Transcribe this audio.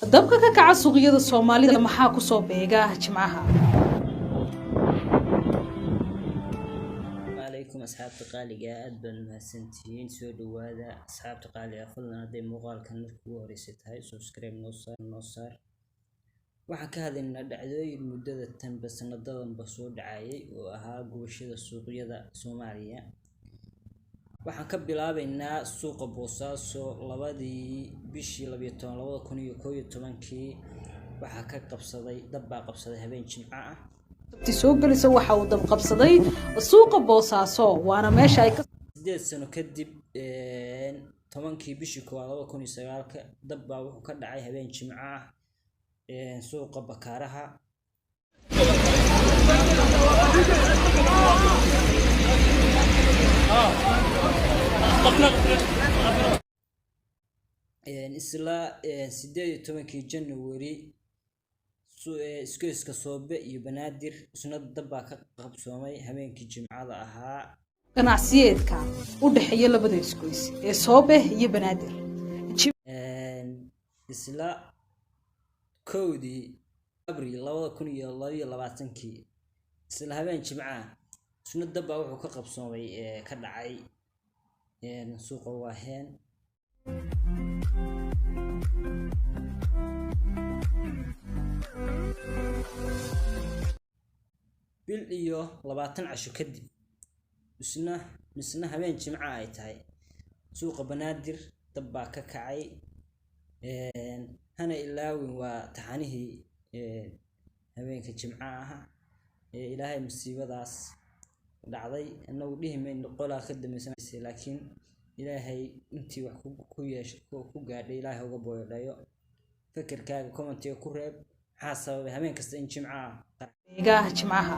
dabka ka kaca suuqyada Soomaalida maxaa ku soo beega Jimcaha عليكم أصحاب تقاليجا أدبن هالسنتين سودو هذا أصحاب تقاليجا فلنا دي مقال كان كوريست هاي سبسكرايب نصار وحكى هذا إن دعوي المدة تم بس نضل بصور دعاية وها قوشة السوقية ذا سومالية وحكى بلاب إن سوق بوصاصو لبادي بيشي لبيتون لبدا كوني تمانكي وحكى قبصدي دبا قبصدي هبين جمعة سوق لسه waxa uu dab qabsaday suuqa Boosaaso waana meesha ay ka 8 sano kadib 10kii bishii 2009 dab baa wuxuu ka dhacay habeen jimco ah suuqa Bakaaraha isla 18 January iska soobe iyo banaadir isna dab ka qabsoomay habeenkii jimcada ahaa ganacsiyeedka u dhaxeeya labada isgoys ee soobe iyo banaadir isla koodii Abriil 2022 isla habeen jimcaha isna dab wuxuu ka qabsoomay ka dhacay suuqa Waaheen bil iyo 20 casho kadib isna habeen jimcaha ay tahay suuqa banaadir dab ka kacay hana ilaawin waa taxanihii habeenka jimcaha ilaahay musiibadaas dhacday annagu dhihimayno qolaa ka dameysanaysa laakiin ilaahay intii wax ku yeeshay ku gaadhay ilaahay uga booyadhayo fikirkaaga commentiga ku reeb maxaa sababay habeen kasta in jimcaha Jimcaha